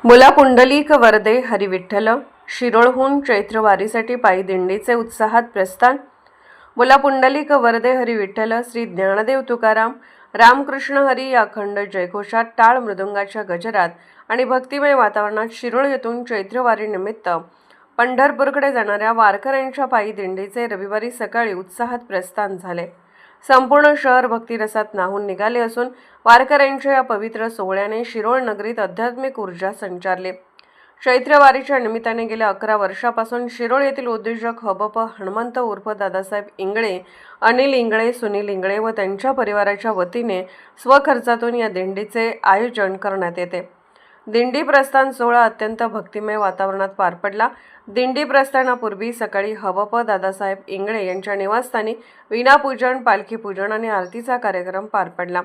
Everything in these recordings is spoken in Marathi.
मुला पुंडलिक वरदे हरिविठ्ठल शिरोळहून चैत्रवारीसाठी पायी दिंडीचे उत्साहात प्रस्थान। मुला पुंडलिक वरदे हरिविठ्ठल श्री ज्ञानदेव तुकाराम रामकृष्ण हरी या अखंड जयघोषात टाळ मृदुंगाच्या गजरात आणि भक्तिमय वातावरणात शिरोळ येथून चैत्रवारी निमित्त पंढरपूरकडे जाणाऱ्या वारकऱ्यांच्या पायी दिंडीचे रविवारी सकाळी उत्साहात प्रस्थान झाले। संपूर्ण शहर भक्तिरसात न्हाऊन निघाले असून वारकऱ्यांच्या या पवित्र सोहळ्याने शिरोळ नगरीत आध्यात्मिक ऊर्जा संचारली। चैत्रवारीच्या निमित्ताने गेल्या 11 वर्षापासून शिरोळ येथील उद्योजक हबप हनुमंत उर्फ दादासाहेब इंगळे, अनिल इंगळे, सुनील इंगळे व त्यांच्या परिवाराच्या वतीने स्वखर्चातून या दिंडीचे आयोजन करण्यात येते। दिंडी प्रस्थान सोहळा अत्यंत भक्तिमय वातावरणात पार पडला। दिंडी प्रस्थानापूर्वी सकाळी हबप दादासाहेब इंगळे यांच्या निवासस्थानी विनापूजन, पालखी पूजन आणि आरतीचा कार्यक्रम पार पडला।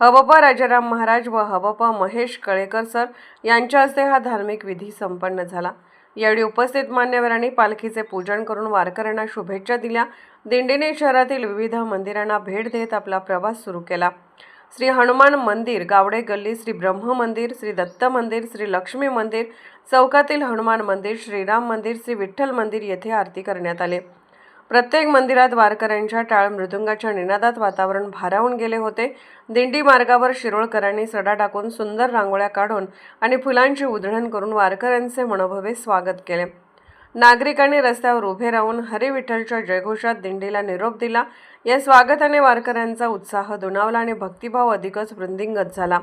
हबप राजाराम महाराज व हबप महेश कळेकर सर यांच्या हस्ते हा धार्मिक विधी संपन्न झाला। यावेळी उपस्थित मान्यवरांनी पालखीचे पूजन करून वारकऱ्यांना शुभेच्छा दिल्या। दिंडीने शहरातील विविध मंदिरांना भेट देत आपला प्रवास सुरू केला। श्री हनुमान मंदिर, गावडे गल्ली, श्री ब्रह्म मंदिर, श्री दत्त मंदिर, श्री लक्ष्मी मंदिर, चौकातील हनुमान मंदिर, श्रीराम मंदिर, श्री विठ्ठल मंदिर येथे आरती करण्यात आले। प्रत्येक मंदिरात वारकऱ्यांच्या टाळ मृदुंगाच्या निनादात वातावरण भारावून गेले होते। दिंडी मार्गावर शिरोळकरांनी सडा टाकून सुंदर रांगोळ्या काढून आणि फुलांची उधळण करून वारकऱ्यांचे मनोभवे स्वागत केले। नागरिकांनी रस्त्यावर उभे राहून हरी विठ्ठलच्या जयघोषात दिंडीला निरोप दिला। या स्वागताने वारकऱ्यांचा उत्साह दुणावला आणि भक्तिभाव अधिकच वृद्धिंगत झाला।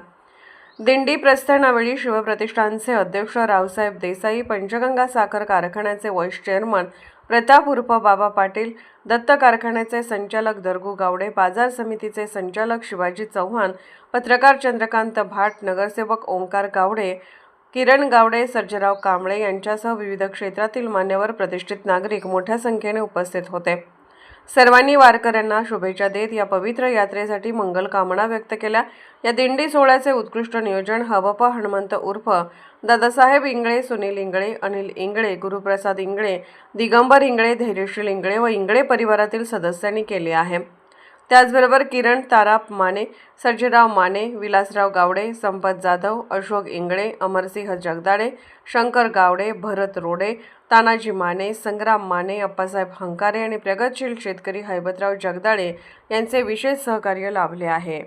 दिंडी प्रस्थानावेळी शिवप्रतिष्ठानचे अध्यक्ष रावसाहेब देसाई, पंचगंगा साखर कारखान्याचे व्हाईस चेअरमन प्रताप उर्फ बाबा पाटील, दत्त कारखान्याचे संचालक दरगू गावडे, बाजार समितीचे संचालक शिवाजी चव्हाण, पत्रकार चंद्रकांत भाट, नगरसेवक ओंकार गावडे, किरण गावडे, सर्जेराव कांबळे यांच्यासह विविध क्षेत्रातील मान्यवर, प्रतिष्ठित नागरिक मोठ्या संख्येने उपस्थित होते। सर्वांनी वारकऱ्यांना शुभेच्छा देत या पवित्र यात्रेसाठी मंगल कामना व्यक्त केल्या। या दिंडी सोहळ्याचे उत्कृष्ट नियोजन हबप हनुमंत उर्फ दादासाहेब इंगळे, सुनील इंगळे, अनिल इंगळे, गुरुप्रसाद इंगळे, दिगंबर इंगळे, धैर्यशील इंगळे व इंगळे परिवारातील सदस्यांनी केले आहे। त्याचबरोबर किरण ताराप माने, सर्जेराव माने, विलासराव गावडे, संपत जाधव, अशोक इंगळे, अमरसिंह जगदाळे, शंकर गावडे, भरत रोडे, तानाजी माने, संग्राम माने, अप्पासाहेब हंकारे आणि प्रगतशील शेतकरी हैबतराव जगदाळे यांचे विशेष सहकार्य लाभले आहे।